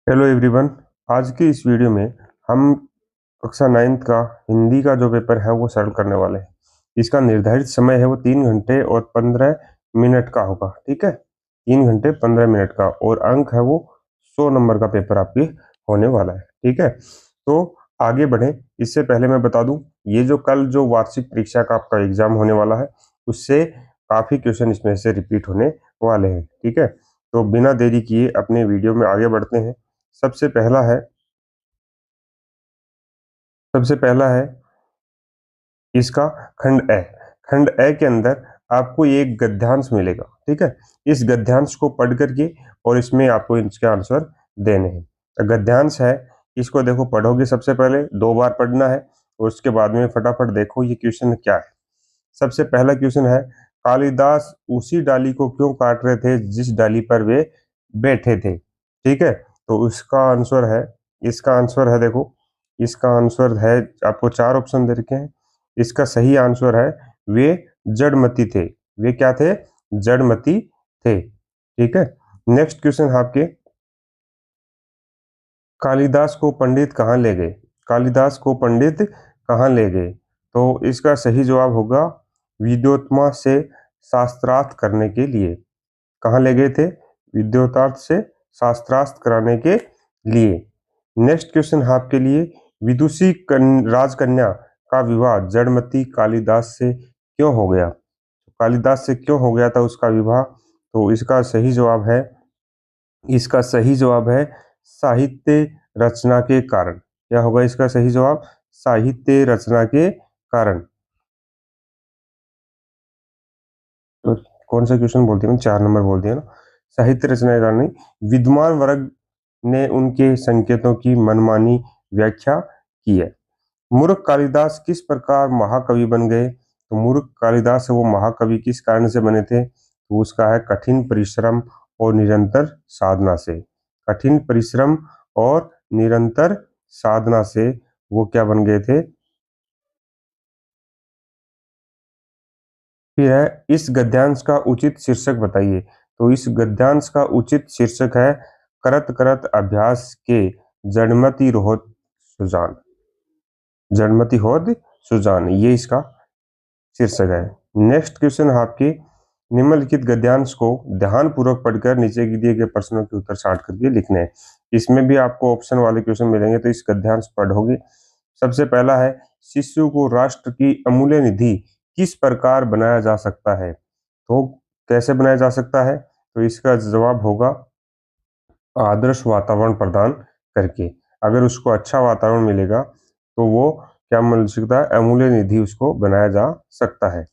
Hello everyone. आज की इस वीडियो में हम कक्षा 9th का हिंदी का जो पेपर है वो सॉल्व करने वाले हैं। इसका निर्धारित समय है वो 3 घंटे और 15 मिनट का होगा। ठीक है, 3 घंटे 15 मिनट का, और अंक है वो 100 नंबर का पेपर आपके होने वाला है। ठीक है, तो आगे बढ़े इससे पहले मैं बता दूं, ये जो कल जो वार्षिक परीक्षा का आपका एग्जाम होने वाला है उससे काफी क्वेश्चन इसमें से रिपीट होने वाले हैं। ठीक है, तो बिना देरी किए अपने वीडियो में आगे बढ़ते हैं। सबसे पहला है सबसे पहला है इसका खंड ए। खंड ए के अंदर आपको एक गद्यांश मिलेगा। ठीक है, इस गद्यांश को पढ़ करके और इसमें आपको इसके आंसर देने हैं। तो गद्यांश है, इसको देखो, पढ़ोगे सबसे पहले 2 बार पढ़ना है और उसके बाद में फटाफट देखो ये क्वेश्चन क्या है। सबसे पहला क्वेश्चन है, कालिदास उसी डाली को क्यों काट रहे थे जिस डाली पर वे बैठे थे। ठीक है, तो इसका आंसर है देखो, इसका आंसर है, आपको 4 ऑप्शन दे रखे हैं। इसका सही आंसर है वे जड़मती थे। वे क्या थे? जड़मती थे। ठीक है, नेक्स्ट क्वेश्चन है आपके, कालिदास को पंडित कहाँ ले गए? कालिदास को पंडित कहाँ ले गए? तो इसका सही जवाब होगा विद्योत्मा से शास्त्रार्थ करने के लिए। कहाँ ले गए थे? विद्योतार्थ से शास्त्रार्थ कराने के लिए। नेक्स्ट क्वेश्चन है आपके लिए, विदुषी राजकन्या का विवाह जड़मती कालिदास से क्यों हो गया? कालिदास से क्यों हो गया था उसका विवाह? तो इसका सही जवाब है साहित्य रचना के कारण। क्या होगा इसका सही जवाब? साहित्य रचना के कारण। तो कौन सा क्वेश्चन बोल दिया मैंने? 4 नंबर बोल दिया ना। साहित्य रचना के कारण नहीं, विद्वान वर्ग ने उनके संकेतों की मनमानी व्याख्या की है। मूर्ख कालिदास किस प्रकार महाकवि बन गए? तो मूर्ख कालिदास वो महाकवि किस कारण से बने थे? तो उसका है कठिन परिश्रम और निरंतर साधना से। कठिन परिश्रम और निरंतर साधना से वो क्या बन गए थे? फिर है, इस गद्यांश का उचित शीर्षक बताइए। तो इस गद्यांश का उचित शीर्षक है करत करत अभ्यास के जड़मति रोहत सुजान। जड़मति होद सुजान, ये इसका शीर्षक है। नेक्स्ट क्वेश्चन है आपके, निम्नलिखित गद्यांश को ध्यानपूर्वक पढ़कर नीचे के दिए गए प्रश्नों के उत्तर छांट करके लिखने हैं। इसमें भी आपको ऑप्शन वाले क्वेश्चन मिलेंगे, तो इस गद्यांश पढ़ोगे। सबसे पहला है, शिशु को राष्ट्र की अमूल्य निधि किस प्रकार बनाया जा सकता है? तो कैसे बनाया जा सकता है? तो इसका जवाब होगा आदर्श वातावरण प्रदान करके। अगर उसको अच्छा वातावरण मिलेगा तो वो क्या मिल सकता है? अमूल्य निधि उसको बनाया जा सकता है।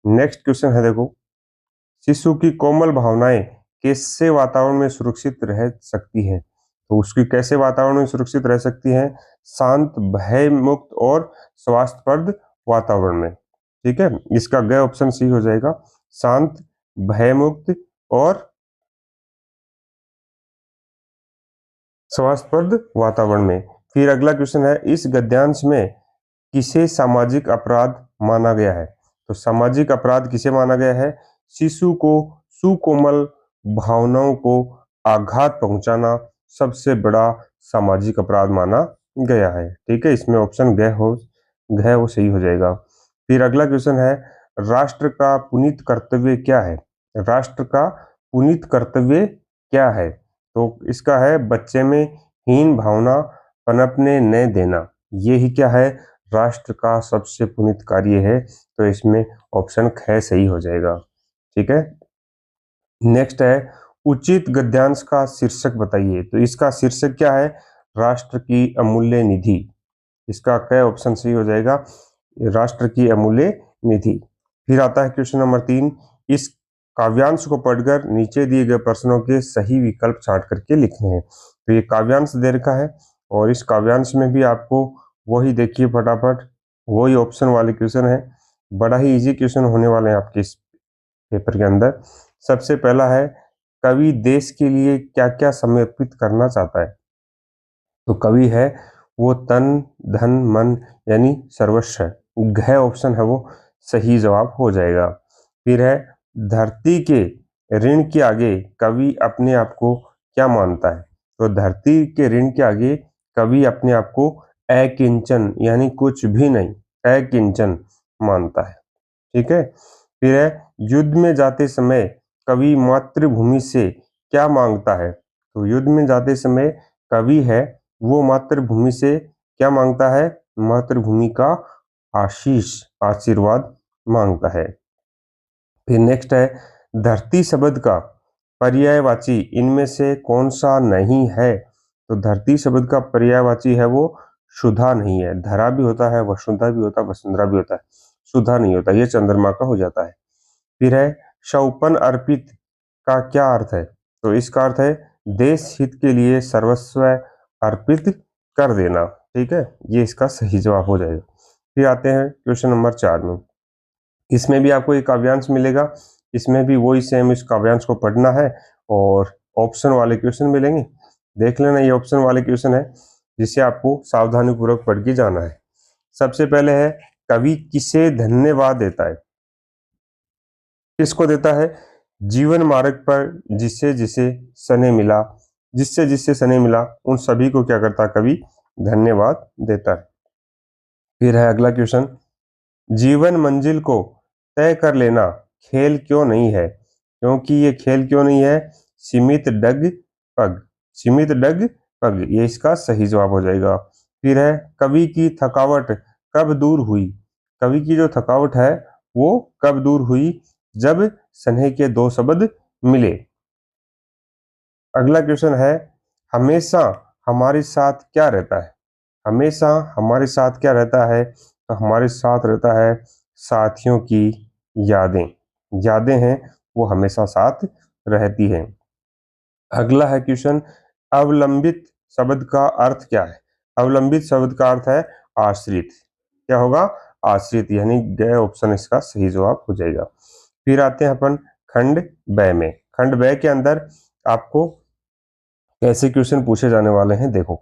नेक्स्ट क्वेश्चन है देखो, शिशु की कोमल भावनाएं कैसे वातावरण में सुरक्षित रह सकती है? तो उसकी कैसे वातावरण में सुरक्षित रह सकती है? शांत, भय मुक्त और स्वास्थ्यप्रद वातावरण में। ठीक है, इसका ग ऑप्शन सी हो जाएगा, शांत, भयमुक्त और स्वास्थ्यप्रद वातावरण में। फिर अगला क्वेश्चन है, इस गद्यांश में किसे सामाजिक अपराध माना गया है? तो सामाजिक अपराध किसे माना गया है? शिशु को सुकोमल भावनाओं को आघात पहुंचाना सबसे बड़ा सामाजिक अपराध माना गया है। ठीक है, इसमें ऑप्शन घ वो सही हो जाएगा। फिर अगला क्वेश्चन है, राष्ट्र का पुनीत कर्तव्य क्या है? राष्ट्र का पुनीत कर्तव्य क्या है? तो इसका है बच्चे में हीन भावना पनपने न देना। ये ही क्या है? राष्ट्र का सबसे पुनीत कार्य है। तो इसमें ऑप्शन ख सही हो जाएगा। ठीक है, नेक्स्ट है, उचित गद्यांश का शीर्षक बताइए। तो इसका शीर्षक क्या है? राष्ट्र की अमूल्य निधि। इसका क ऑप्शन सही हो जाएगा, राष्ट्र की अमूल्य निधि। फिर आता है क्वेश्चन नंबर 3, इस काव्यांश को पढ़कर नीचे दिए गए प्रश्नों के सही विकल्प छांट करके लिखने हैं। तो ये काव्यांश दे रखा है और इस काव्यांश में भी आपको वही देखिए फटाफट, वही ऑप्शन वाले क्वेश्चन है। बड़ा ही इजी क्वेश्चन होने वाले हैं आपके इस पेपर के अंदर। सबसे पहला है, कवि देश के लिए क्या क्या समर्पित करना चाहता है? तो कवि है वो तन धन मन यानी सर्वस्व है। घ ऑप्शन है वो सही जवाब हो जाएगा। फिर है, धरती के ऋण के आगे कवि अपने आप को क्या मानता है? तो धरती के ऋण के आगे कवि अपने आप को अकिंचन यानी कुछ भी नहीं, अकिंचन मानता है। ठीक है। फिर है युद्ध में जाते समय कवि मातृभूमि से क्या मांगता है? तो युद्ध में जाते समय कवि है वो मातृभूमि से क्या मांगता है? मातृभूमि का आशीष, आशीर्वाद मांगता है। फिर नेक्स्ट है धरती शब्द का पर्यायवाची इनमें से कौन सा नहीं है? तो धरती शब्द का पर्यायवाची है वो सुधा नहीं है। धरा भी होता है, वसुंधरा भी होता है, वसुंधरा भी होता है, सुधा नहीं होता, ये चंद्रमा का हो जाता है। फिर है शौपन अर्पित का क्या अर्थ है? तो इसका अर्थ है देश हित के लिए सर्वस्व अर्पित कर देना। ठीक है, ये इसका सही जवाब हो जाएगा। फिर आते हैं क्वेश्चन नंबर 4 में। इसमें भी आपको एक काव्यांश मिलेगा, इसमें भी वही सेम इस काव्यांश को पढ़ना है और ऑप्शन वाले क्वेश्चन मिलेंगे। देख लेना, ये ऑप्शन वाले क्वेश्चन है जिसे आपको सावधानी पूर्वक पढ़ के जाना है। सबसे पहले है कवि किसे धन्यवाद देता है? किसको देता है? जीवन मार्ग पर जिससे जिसे सने मिला, जिससे जिससे सने मिला उन सभी को क्या करता है? कवि धन्यवाद देता है। फिर है अगला क्वेश्चन, जीवन मंजिल को तय कर लेना खेल क्यों नहीं है? क्योंकि ये खेल क्यों नहीं है? सीमित डग पग, सीमित डग पग, ये इसका सही जवाब हो जाएगा। फिर है कवि की थकावट कब दूर हुई? कवि की जो थकावट है वो कब दूर हुई? जब सनेह के दो शब्द मिले। अगला क्वेश्चन है हमेशा हमारे साथ क्या रहता है? हमेशा हमारे साथ क्या रहता है? तो हमारे साथ रहता है साथियों की यादें, यादें हैं वो हमेशा साथ रहती हैं। अगला है क्वेश्चन, अवलंबित शब्द का अर्थ क्या है? अवलंबित शब्द का अर्थ है आश्रित। क्या होगा? आश्रित, यानी ग ऑप्शन इसका सही जवाब हो जाएगा। फिर आते हैं अपन खंड ब में। खंड ब के अंदर आपको कैसे क्वेश्चन पूछे जाने वाले हैं देखो।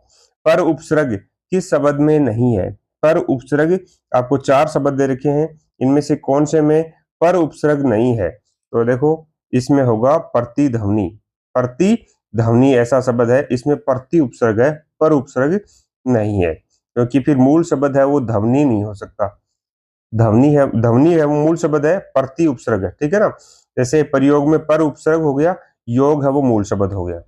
पर उपसर्ग किस शब्द में नहीं है? पर उपसर्ग आपको 4 शब्द दे रखे हैं, इनमें से कौन से में पर उपसर्ग नहीं है? तो देखो इसमें होगा प्रतिध्वनि। प्रतिध्वनि ऐसा शब्द है, इसमें प्रति उपसर्ग है, पर उपसर्ग नहीं है, क्योंकि फिर मूल शब्द है वो ध्वनि नहीं हो सकता। ध्वनि है वो मूल शब्द है, प्रति उपसर्ग है। ठीक है ना, जैसे प्रयोग में पर उपसर्ग हो गया, योग है वो मूल शब्द हो गया।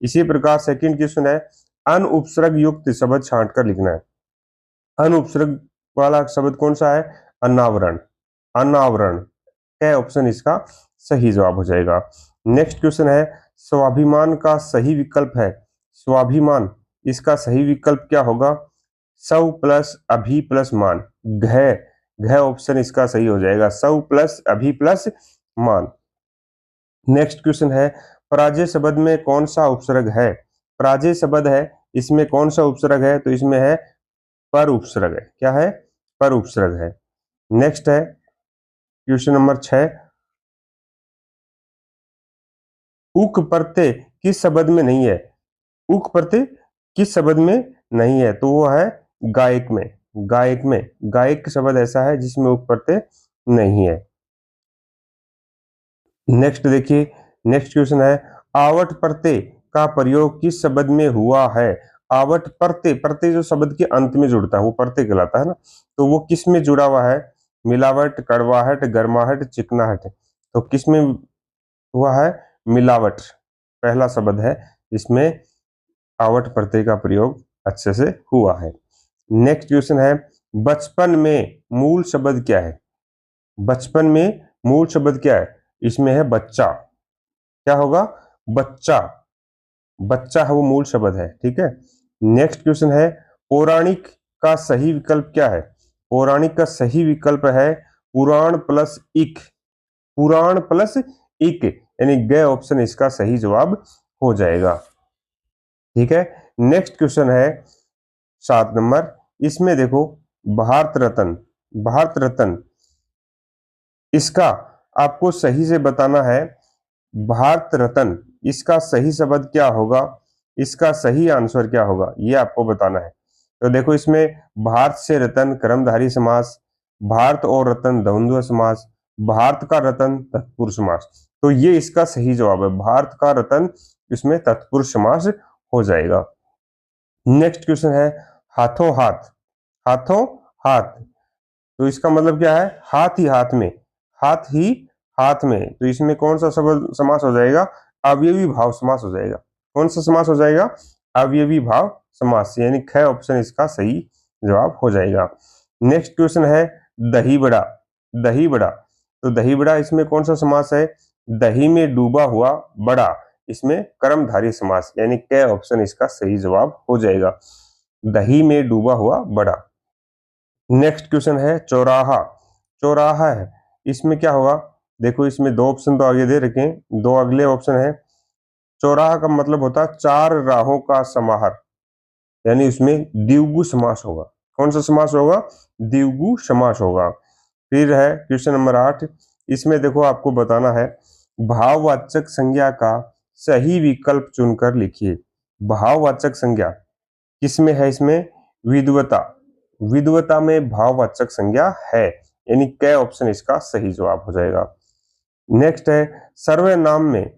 इसी प्रकार सेकंड क्वेश्चन है अन उपसर्ग युक्त शब्द छांट कर लिखना है। अन उपसर्ग वाला शब्द कौन सा है? अनावरण। अनावरण क्या ऑप्शन इसका सही जवाब हो जाएगा। नेक्स्ट क्वेश्चन है स्वाभिमान का सही विकल्प है। स्वाभिमान, इसका सही विकल्प क्या होगा? सव प्लस अभी प्लस मान, घ घ ऑप्शन इसका सही हो जाएगा, सव प्लस अभी प्लस मान। नेक्स्ट क्वेश्चन है पराजय शब्द में कौन सा उपसर्ग है? पराजय शब्द है, इसमें कौन सा उपसर्ग है? तो इसमें है पर उपसर्ग है। क्या है? पर उपसर्ग है। नेक्स्ट है क्वेश्चन नंबर 6, उक प्रत्यय किस शब्द में नहीं है? उक प्रत्यय किस शब्द में नहीं है? तो वो है गायक में। गायक में, गायक शब्द ऐसा है जिसमें उक प्रत्यय नहीं है। नेक्स्ट देखिए, नेक्स्ट क्वेश्चन है आवट प्रत्यय का प्रयोग किस शब्द में हुआ है? आवट प्रत्यय, प्रत्यय जो शब्द के अंत में जुड़ता है वो प्रत्यय कहलाता है ना, तो वो किस में जुड़ा हुआ है? मिलावट, कड़वाहट, गर्माहट, चिकनाहट। तो किस में हुआ है? मिलावट पहला शब्द है इसमें आवट प्रत्यय का प्रयोग अच्छे से हुआ है। नेक्स्ट क्वेश्चन है बचपन में मूल शब्द क्या है? बचपन में मूल शब्द क्या है? इसमें है बच्चा। क्या होगा? बच्चा। बच्चा है वो मूल शब्द है। ठीक है। नेक्स्ट क्वेश्चन है पौराणिक का सही विकल्प क्या है? पौराणिक का सही विकल्प है पुराण प्लस इक। पुराण प्लस इक, यानी ग ऑप्शन इसका सही जवाब हो जाएगा। ठीक है। नेक्स्ट क्वेश्चन है 7 नंबर, इसमें देखो भारत रत्न, भारत रत्न इसका आपको सही से बताना है। भारत रत्न इसका सही शब्द क्या होगा? इसका सही आंसर क्या होगा ये आपको बताना है। तो देखो इसमें भारत से रत्न कर्मधारी समास, भारत और रत्न द्वंद्व समास, भारत का रत्न तत्पुरुष समास। तो ये इसका सही जवाब है, भारत का रत्न इसमें तत्पुरुष समास हो जाएगा। नेक्स्ट क्वेश्चन है हाथों हाथ। हाथों हाथ, तो इसका मतलब क्या है? हाथ ही हाथ में, हाथ ही हाथ में, तो इसमें कौन सा शब्द समास हो जाएगा? अवयवी भाव समास हो जाएगा। कौन सा समास हो जाएगा? अवयवी भाव समास, यानी ख ऑप्शन इसका सही जवाब हो जाएगा। नेक्स्ट क्वेश्चन है दही बड़ा। दही बड़ा, तो दही बड़ा इसमें कौन सा समास है? दही में डूबा हुआ बड़ा, इसमें कर्मधारय समास, यानी क ऑप्शन इसका सही जवाब हो जाएगा। दही में डूबा हुआ बड़ा। नेक्स्ट क्वेश्चन है चौराहा। चौराहा है, इसमें क्या होगा? देखो इसमें दो ऑप्शन तो आगे दे रखे हैं, दो अगले ऑप्शन है। चौराहा का मतलब होता है चार राहों का समाहार, यानी इसमें द्विगु समास होगा। कौन सा समास होगा? द्विगु समास होगा। फिर है क्वेश्चन नंबर 8, इसमें देखो आपको बताना है भाववाचक संज्ञा का सही विकल्प चुनकर लिखिए। भाववाचक संज्ञा किसमें है? इसमें विद्वता। विद्वता में भाववाचक संज्ञा है, यानी क ऑप्शन इसका सही जवाब हो जाएगा। नेक्स्ट है सर्वनाम में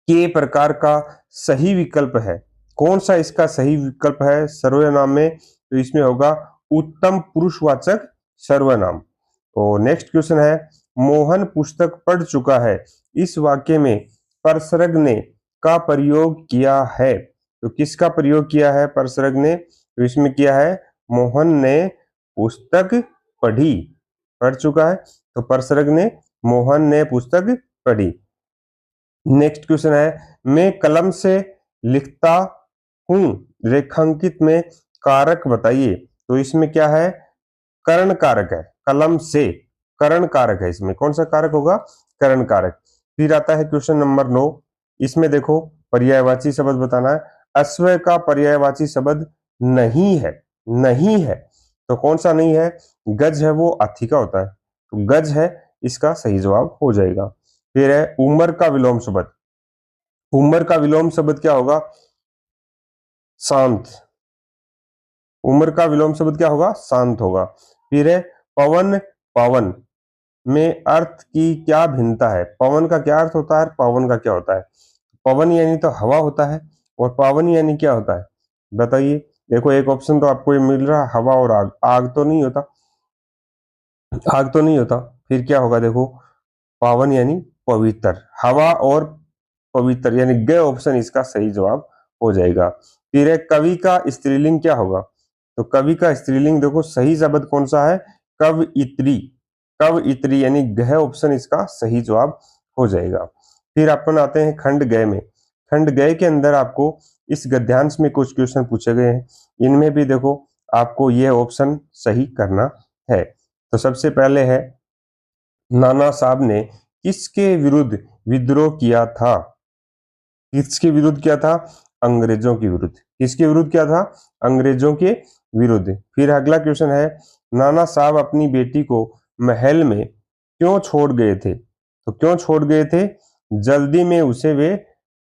के प्रकार का सही विकल्प है। कौन सा इसका सही विकल्प है सर्वनाम में? तो इसमें होगा उत्तम पुरुषवाचक सर्वनाम। तो नेक्स्ट क्वेश्चन है मोहन पुस्तक पढ़ चुका है, इस वाक्य में परसरग ने का प्रयोग किया है। तो किसका प्रयोग किया है परसरग ने? तो इसमें किया है मोहन ने पुस्तक पढ़ी, पढ़ चुका है, तो परसरग ने मोहन ने पुस्तक पढ़ी। नेक्स्ट क्वेश्चन है मैं कलम से लिखता हूं, रेखांकित में कारक बताइए। तो इसमें क्या है? करण कारक है। कलम से करण कारक है, इसमें कौन सा कारक होगा? करण कारक। फिर आता है क्वेश्चन नंबर 9, इसमें देखो पर्यायवाची शब्द बताना है। अश्व का पर्यायवाची शब्द नहीं है। नहीं है, तो कौन सा नहीं है? गज है, वो हाथी का होता है, तो गज है इसका सही जवाब हो जाएगा। फिर है उमर का विलोम शब्द। उमर का विलोम शब्द क्या होगा? शांत। उमर का विलोम शब्द क्या होगा? शांत होगा। फिर है पवन पावन में अर्थ की क्या भिन्नता है? पवन का क्या अर्थ होता है, पावन का क्या होता है? पवन यानी तो हवा होता है, और पावन यानी क्या होता है बताइए। देखो एक ऑप्शन तो आपको ये मिल रहा है हवा और आग। आग तो नहीं होता, आग तो नहीं होता, फिर क्या होगा? देखो पावन यानी पवित्र, हवा और पवित्र, यानी ग ऑप्शन इसका सही जवाब हो जाएगा। फिर है कवि का स्त्रीलिंग क्या होगा? तो कवि का स्त्रीलिंग देखो सही शब्द कौन सा है? कवयित्री। कवयित्री यानी गह ऑप्शन इसका सही जवाब हो जाएगा। फिर अपन आते हैं खंड गय में। खंड गय के अंदर आपको इस गद्यांश में कुछ क्वेश्चन पूछे गए हैं, इनमें भी देखो आपको यह ऑप्शन सही करना है। तो सबसे पहले है नाना साहब ने किसके विरुद्ध विद्रोह किया था? किसके विरुद्ध किया था? अंग्रेजों के विरुद्ध। किसके विरुद्ध किया था? अंग्रेजों के विरुद्ध। फिर अगला क्वेश्चन है नाना साहब अपनी बेटी को महल में क्यों छोड़ गए थे? तो क्यों छोड़ गए थे? जल्दी में उसे वे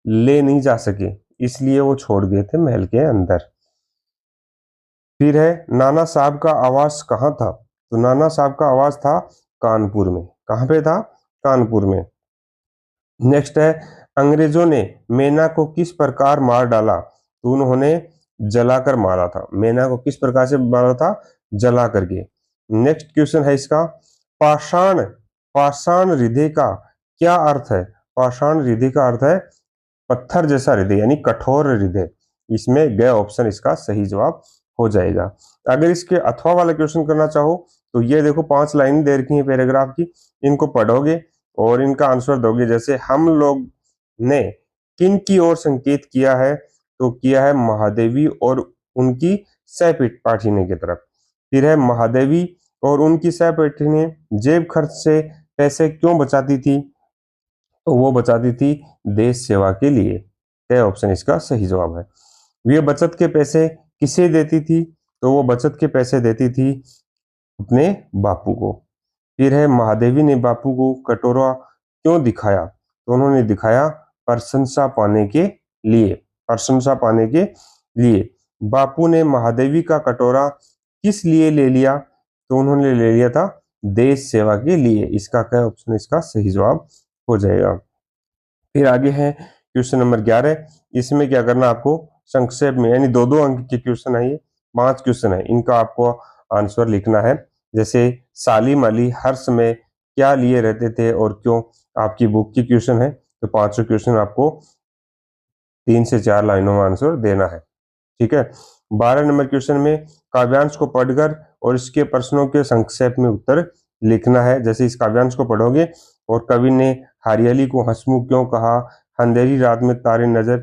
ले नहीं जा सके, इसलिए वो छोड़ गए थे महल के अंदर। फिर है नाना साहब का आवास कहाँ था? तो नाना साहब का आवास था कानपुर में। कहाँ पे था? कानपुर में। नेक्स्ट है अंग्रेजों ने मेना को किस प्रकार मार डाला? तो उन्होंने जलाकर मारा था। मेना को किस प्रकार से मारा था? जला करके। नेक्स्ट क्वेश्चन है इसका पाषाण, पाषाण हृदय का क्या अर्थ है? पाषाण हृदय का अर्थ है पत्थर जैसा हृदय, यानी कठोर हृदय। इसमें ग ऑप्शन इसका सही जवाब हो जाएगा। अगर इसके अथवा वाला क्वेश्चन करना चाहो तो ये देखो 5 लाइन दे रखी है पैराग्राफ की, इनको पढ़ोगे और इनका आंसर दोगे। जैसे हम लोग ने किन की ओर संकेत किया है? तो किया है महादेवी और उनकी सहपाठिनी की तरफ। फिर है महादेवी और उनकी सहपाठिनी जेब खर्च से पैसे क्यों बचाती थी? तो वो बचाती थी देश सेवा के लिए। क्या ऑप्शन इसका सही जवाब है। वे बचत के पैसे किसे देती थी? तो वो बचत के पैसे देती थी अपने बापू को। फिर है महादेवी ने बापू को कटोरा क्यों दिखाया? तो उन्होंने दिखाया प्रशंसा पाने के लिए। प्रशंसा पाने के लिए। बापू ने महादेवी का कटोरा किस लिए ले लिया? तो उन्होंने ले लिया था देश सेवा के लिए। इसका क्या ऑप्शन इसका सही जवाब हो जाएगा। फिर आगे है क्वेश्चन नंबर 11, इसमें क्या करना आपको संक्षेप में, यानी 2-2 अंक के क्वेश्चन है, ये 5 क्वेश्चन है, इनका आपको आंसर लिखना है। जैसे सालिम अली हर समय क्या लिए रहते थे और क्यों, आपकी बुक की क्वेश्चन है, तो 500 क्वेश्चन आपको 3 से 4 लाइनों में आंसर देना है। ठीक है। 12 नंबर क्वेश्चन में काव्यांश को पढ़कर और इसके प्रश्नों के संक्षेप में उत्तर लिखना है। जैसे इस काव्यांश को पढ़ोगे और कवि ने हरियाली को हंसमुख क्यों कहा, अंधेरी रात में तारे नजर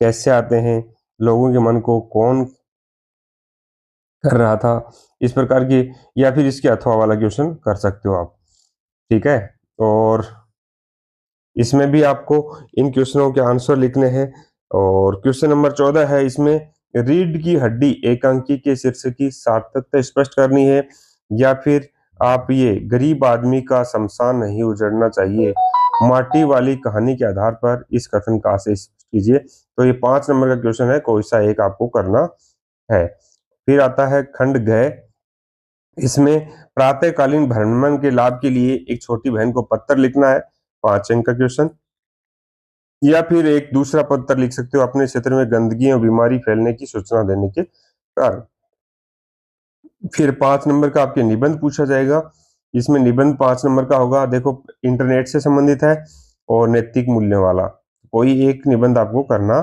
कैसे आते हैं, लोगों के मन को कौन कर रहा था, इस प्रकार की, या फिर इसके अथवा वाला क्वेश्चन कर सकते हो आप। ठीक है। और इसमें भी आपको इन क्वेश्चनों के आंसर लिखने हैं। और क्वेश्चन नंबर 14 है, इसमें रीढ़ की हड्डी एकांकी के शीर्षक की सार्थकता स्पष्ट करनी है, या फिर आप ये गरीब आदमी का शमशान नहीं उजड़ना चाहिए, माटी वाली कहानी के आधार पर इस कथन का आशय स्पष्ट कीजिए। तो ये 5 नंबर का क्वेश्चन है, कोई सा एक आपको करना है। फिर आता है खंड घ, इसमें प्रातःकालीन भ्रमण के लाभ के लिए एक छोटी बहन को पत्र लिखना है, 5 अंक का क्वेश्चन। या फिर एक दूसरा पत्र लिख सकते हो, अपने क्षेत्र में गंदगी और बीमारी फैलने की सूचना देने के कारण। फिर 5 नंबर का आपके निबंध पूछा जाएगा, इसमें निबंध 5 नंबर का होगा, देखो इंटरनेट से संबंधित है और नैतिक मूल्य वाला, कोई एक निबंध आपको करना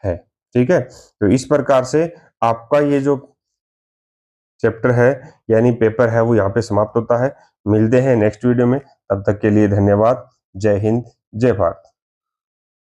है। ठीक है। तो इस प्रकार से आपका ये जो चैप्टर है यानी पेपर है वो यहाँ पे समाप्त होता है। मिलते हैं नेक्स्ट वीडियो में, तब तक के लिए धन्यवाद। जय हिंद, जय भारत।